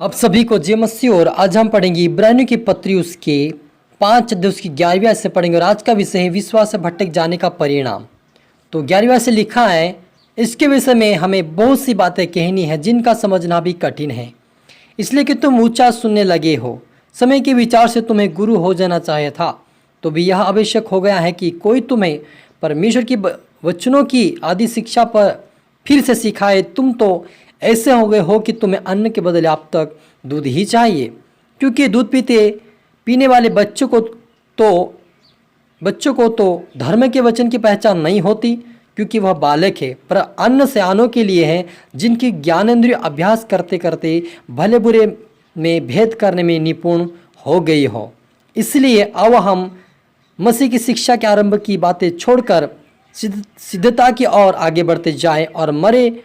अब सभी को जय मसीह। और आज हम पढ़ेंगे इब्रानियों की पत्री उसके 5 अध्याय उसकी 11वीं आयत से पढ़ेंगे। और आज का विषय है विश्वास से भटक जाने का परिणाम। तो 11वीं आयत से लिखा है, इसके विषय में हमें बहुत सी बातें कहनी है जिनका समझना भी कठिन है, इसलिए कि तुम ऊंचा सुनने लगे हो। समय के विचार से तुम्हें गुरु हो जाना चाहिए था, तो भी यह आवश्यक हो गया है कि कोई तुम्हें परमेश्वर की वचनों की आदि शिक्षा पर फिर से सिखाए। तुम तो ऐसे हो गए हो कि तुम्हें अन्न के बदले अब तक दूध ही चाहिए, क्योंकि दूध पीने वाले बच्चों को तो धर्म के वचन की पहचान नहीं होती, क्योंकि वह बालक है। पर अन्न सयानों के लिए है, जिनकी ज्ञानेंद्रिय अभ्यास करते करते भले बुरे में भेद करने में निपुण हो गई हो। इसलिए अब हम मसीह की शिक्षा के आरंभ की बातें छोड़कर सिद्धता की ओर आगे बढ़ते जाएं और मरे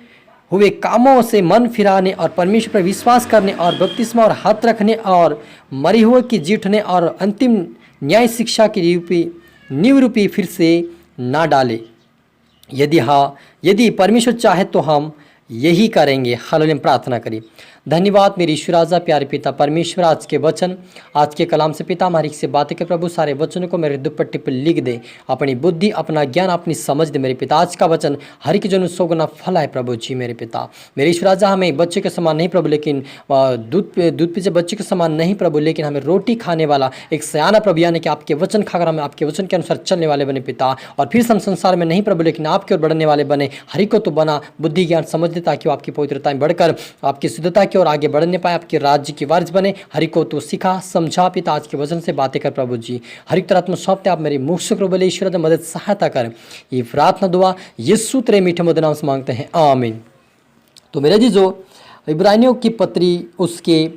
हुए कामों से मन फिराने और परमेश्वर पर विश्वास करने और बपतिस्मा और हाथ रखने और मरे हुए की जीठने और अंतिम न्याय शिक्षा की नींव रूपी फिर से ना डाले। यदि परमेश्वर चाहे तो हम यही करेंगे। हालेलुया। प्रार्थना करिए। धन्यवाद मेरी ईश्वर राजा, प्यारे पिता परमेश्वर, आज के वचन, आज के कलाम से पिता हमारी से बातें के प्रभु, सारे वचनों को मेरे दुपट्टे पर लिख दे। अपनी बुद्धि, अपना ज्ञान, अपनी समझ दे मेरे पिता। आज का वचन हर एक जन 100 गुना फल है प्रभु जी मेरे पिता। मेरे ईश्वर राजा, हमें बच्चे के समान नहीं प्रभु, लेकिन दूध पीछे बच्चे के समान नहीं प्रभु, लेकिन हमें रोटी खाने वाला एक सयाना प्रभु, यानी कि आपके वचन खाकर हमें आपके वचन के अनुसार चलने वाले बने पिता। और फिर हम संसार में नहीं प्रभु, लेकिन आपके ओर बढ़ने वाले बने। हर एक को तो बना बुद्धि ज्ञान समझ दे, ताकि आपकी पवित्रता में बढ़कर आपकी शुद्धता की ओर आगे बढ़ने पाए, आपके राज्य की वारिस बने। हर एक को तो सिखा समझा पिता। आज के वचन से बातें कर प्रभु जी। हर एक तरह सौंपते आप मेरे मुख से प्रभु ईश्वर मदद सहायता कर। ये प्रार्थना दुआ यीशु तेरे मीठे मधुर नाम से मांगते हैं, आमीन। तो मेरे जी, जो इब्रानियों की पत्री उसके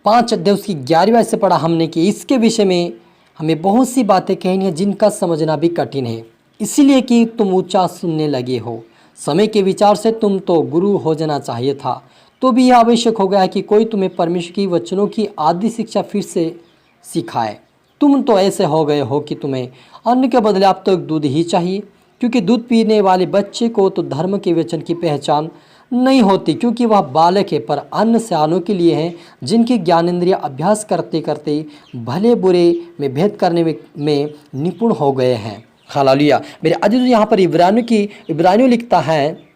5 अध्याय उसकी 11वीं आयत से पढ़ा हमने कि इसके विषय में हमें बहुत सी बातें कहनी है जिनका समझना भी कठिन है, इसीलिए कि तुम ऊंचा सुनने लगे हो। समय के विचार से तुम तो गुरु हो जाना चाहिए था, तो भी यह आवश्यक हो गया है कि कोई तुम्हें परमेश्वर की वचनों की आदि शिक्षा फिर से सिखाए। तुम तो ऐसे हो गए हो कि तुम्हें अन्न के बदले अब तक दूध ही चाहिए, क्योंकि दूध पीने वाले बच्चे को तो धर्म के वचन की पहचान नहीं होती, क्योंकि वह बालक है। पर अन्न सयानों के लिए है, जिनके ज्ञानेंद्रिय अभ्यास करते करते भले बुरे में भेद करने में निपुण हो गए हैं। हालेलुया। मेरे अजीज, यहाँ पर इब्रानियों लिखता है,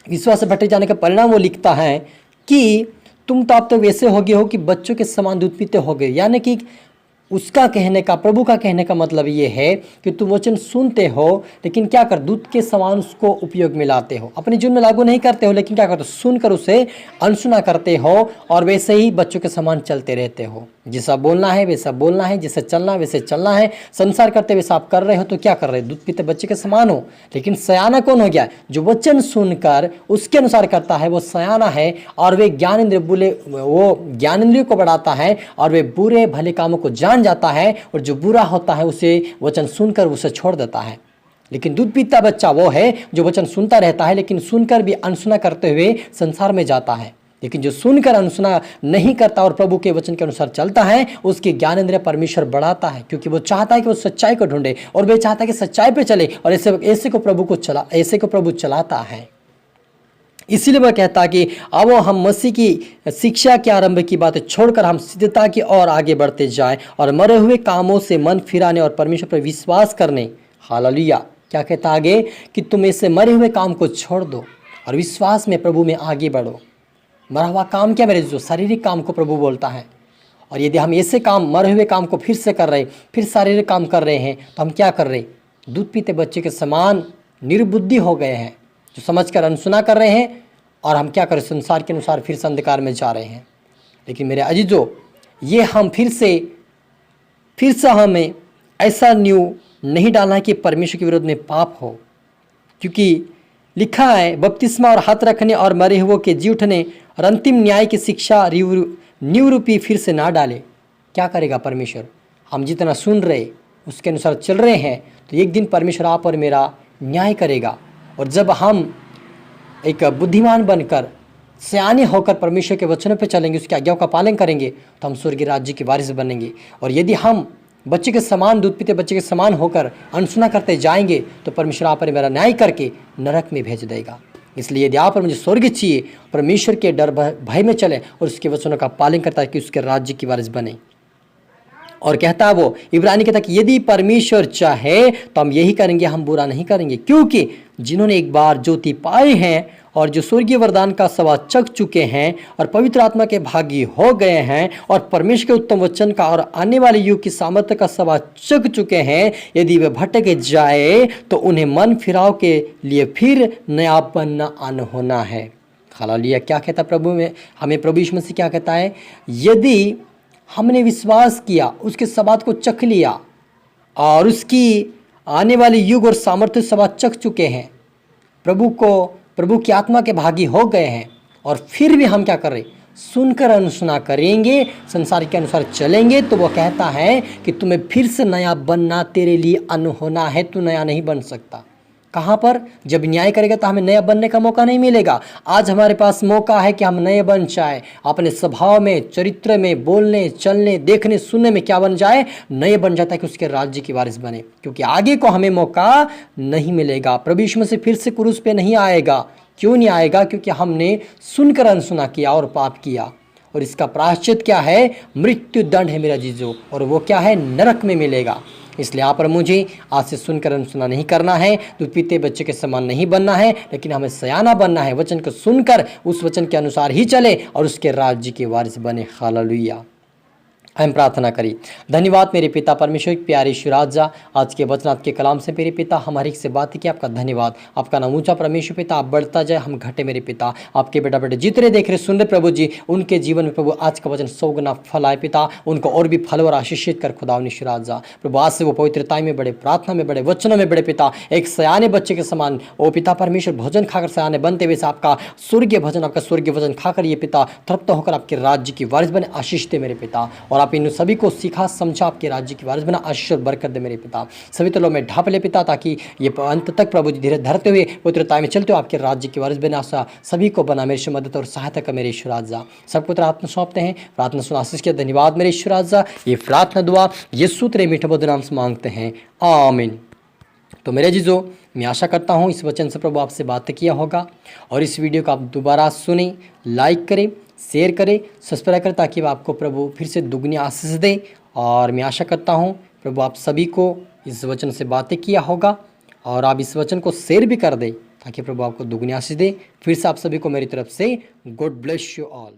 विश्वास से भटक जाने का परिणाम वो लिखता है कि तुम तो अब तक वैसे हो गए हो कि बच्चों के समान दूध पीते हो गए। यानी कि उसका कहने का, प्रभु का कहने का मतलब ये है कि तुम वचन सुनते हो, लेकिन क्या कर दूध के समान उसको उपयोग में लाते हो, अपने जीवन में लागू नहीं करते हो, लेकिन क्या करते हो, सुनकर उसे अनसुना करते हो और वैसे ही बच्चों के समान चलते रहते हो। जैसा बोलना है वैसा बोलना है, जैसे चलना है वैसे चलना है, संसार करते वैसा आप कर रहे हो। तो क्या कर रहे हो, दूध पीते बच्चे के समान हो। लेकिन सयाना कौन हो गया, जो वचन सुनकर उसके अनुसार करता है, वो सयाना है। और वे ज्ञानेंद्रिय को बढ़ाता है और वे बुरे भले कामों को जान जाता है, और जो बुरा होता है उसे वचन सुनकर उसे छोड़ देता है। लेकिन दूध पीता बच्चा वो है जो वचन सुनता रहता है, लेकिन सुनकर भी अनसुना करते हुए संसार में जाता है। लेकिन जो सुनकर अनसुना नहीं करता और प्रभु के वचन के अनुसार चलता है, उसके ज्ञानेंद्रिय परमेश्वर बढ़ाता है, क्योंकि वो चाहता है कि वो सच्चाई को ढूंढे और वे चाहता है कि सच्चाई पे चले, और ऐसे को प्रभु चलाता है। इसीलिए वह कहता है कि अब हम मसीह की शिक्षा के आरंभ की बातें छोड़कर हम सिद्धता की ओर आगे बढ़ते जाएं और मरे हुए कामों से मन फिराने और परमेश्वर पर विश्वास करने। हालेलुया। क्या कहता आगे कि तुम ऐसे मरे हुए काम को छोड़ दो और विश्वास में प्रभु में आगे बढ़ो। मरा हुआ काम क्या मेरे, जो शारीरिक काम को प्रभु बोलता है। और यदि हम ऐसे काम, मरे हुए काम को फिर से कर रहे, फिर शारीरिक काम कर रहे हैं, तो हम क्या कर रहे, दूध पीते बच्चे के समान निर्बुद्धि हो गए हैं, जो समझकर अनसुना कर रहे हैं। और हम क्या करें, संसार के अनुसार फिर से अंधकार में जा रहे हैं। लेकिन मेरे अजीजों, ये हम फिर से हमें ऐसा न्यू नहीं डालना है कि परमेश्वर के विरोध में पाप हो, क्योंकि लिखा है बपतिस्मा और हाथ रखने और मरे हुए के जी उठने और अंतिम न्याय की शिक्षा नींव रूपी फिर से ना डाले। क्या करेगा परमेश्वर, हम जितना सुन रहे उसके अनुसार चल रहे हैं, तो एक दिन परमेश्वर आप और मेरा न्याय करेगा। और जब हम एक बुद्धिमान बनकर, सयाने होकर परमेश्वर के वचनों पर चलेंगे, उसकी आज्ञाओं का पालन करेंगे, तो हम स्वर्गीय राज्य के वारिस बनेंगे। और यदि हम बच्चे के समान, दूध पीते बच्चे के समान होकर अनसुना करते जाएंगे, तो परमेश्वर आप पर मेरा न्याय करके नरक में भेज देगा। इसलिए यदि आप और मुझे स्वर्ग चाहिए, परमेश्वर के डर भय में चले और उसके वचनों का पालन करता है कि उसके राज्य की वारिस बने। और कहता है वो इब्रानी कहता है कि यदि परमेश्वर चाहे तो हम यही करेंगे, हम बुरा नहीं करेंगे, क्योंकि जिन्होंने एक बार ज्योति पाए हैं और जो स्वर्गीय वरदान का स्वाद चख चुके हैं और पवित्र आत्मा के भागी हो गए हैं और परमेश्वर के उत्तम वचन का और आने वाले युग की सामर्थ्य का स्वाद चख चुके हैं, यदि वे भटक जाए तो उन्हें मन फिराव के लिए फिर नया बनना होना है। हालेलुया। क्या कहता प्रभु में हमें, प्रभु यीशु मसीह क्या कहता है, यदि हमने विश्वास किया, उसके स्वाद को चख लिया और उसकी आने वाली युग और सामर्थ्य स्वाद चख चुके हैं, प्रभु की आत्मा के भागी हो गए हैं, और फिर भी हम क्या कर रहे, सुनकर अनुसुना करेंगे, संसार के अनुसार चलेंगे, तो वो कहता है कि तुम्हें फिर से नया बनना तेरे लिए अनहोना है, तू नया नहीं बन सकता। कहाँ पर? जब न्याय करेगा तो हमें नया बनने का मौका नहीं मिलेगा। आज हमारे पास मौका है कि हम नए बन जाए, अपने स्वभाव में, चरित्र में, बोलने, चलने, देखने, सुनने में क्या बन जाए, नए बन जाता है कि उसके राज्य की वारिस बने, क्योंकि आगे को हमें मौका नहीं मिलेगा। प्रभु यीशु मसीह फिर से क्रूस पे नहीं आएगा। क्यों नहीं आएगा? क्योंकि हमने सुनकर अनसुना किया और पाप किया, और इसका प्रायश्चित क्या है? मृत्यु दंड है मेरा जीजो, और वो क्या है? नरक में मिलेगा। इसलिए आप और मुझे आज से सुनकर अनसुना नहीं करना है, दूध पीते बच्चे के समान नहीं बनना है, लेकिन हमें सयाना बनना है, वचन को सुनकर उस वचन के अनुसार ही चले और उसके राज्य के वारिस बने। हालेलुया। हम प्रार्थना करें। धन्यवाद मेरे पिता परमेश्वर, प्यारे ईश्वराजा, आज के वचन आपके कलाम से मेरे पिता हमारे से बात की, आपका धन्यवाद। आपका नाम ऊंचा परमेश्वर पिता, आप बढ़ता जाए, हम घटे मेरे पिता। आपके बेटा बेटे जितने देख रहे सुन रहे प्रभु जी, उनके जीवन में प्रभु आज का वचन 100 गुना फल आए पिता, उनको और भी फल और आशीषित कर खुदा ईश्वराजा। प्रभु आज से वो पवित्रता में बड़े, प्रार्थना में बड़े, वचनों में बड़े पिता, एक सयाने बच्चे के समान ओ पिता परमेश्वर भोजन खाकर सयाने बनते हुए आपका स्वर्गीय भजन, आपका स्वर्गीय वचन खाकर ये पिता तृप्त होकर आपके राज्य की वारिस बने। आशीष दे मेरे पिता, और आप इन सभी को सिखा समझा आपके राज्य की वारिस बना। आशीष और बरकत दे मेरे पिता, सभी तलों में ढाप ले पिता, ताकि ये अंत तक प्रभु जी धीरे धरते हुए पवित्रता में चलते हुए आपके राज्य की वारिस बना। सभी को बना मेरी मदद और सहायता का मेरे ईश्वर राजा। सब पुत्र आत्मा सौंपते हैं, प्रार्थना सुना आशीष के धन्यवाद मेरे ईश्वर राजा। ये प्रार्थना दुआ यीशु तेरे मीठे मधुर नाम से मांगते हैं, आमीन। तो मेरे जीजो, मैं आशा करता हूँ इस वचन से प्रभु आपसे बात किया होगा, और इस वीडियो को आप दोबारा सुने, लाइक करें, शेयर करें, सब्सक्राइब करें, ताकि आपको प्रभु फिर से दुगनी आशीष दे। और मैं आशा करता हूँ प्रभु आप सभी को इस वचन से बातें किया होगा, और आप इस वचन को शेयर भी कर दें, ताकि प्रभु आपको दुगनी आशीष दे। फिर से आप सभी को मेरी तरफ से गॉड ब्लेस यू ऑल।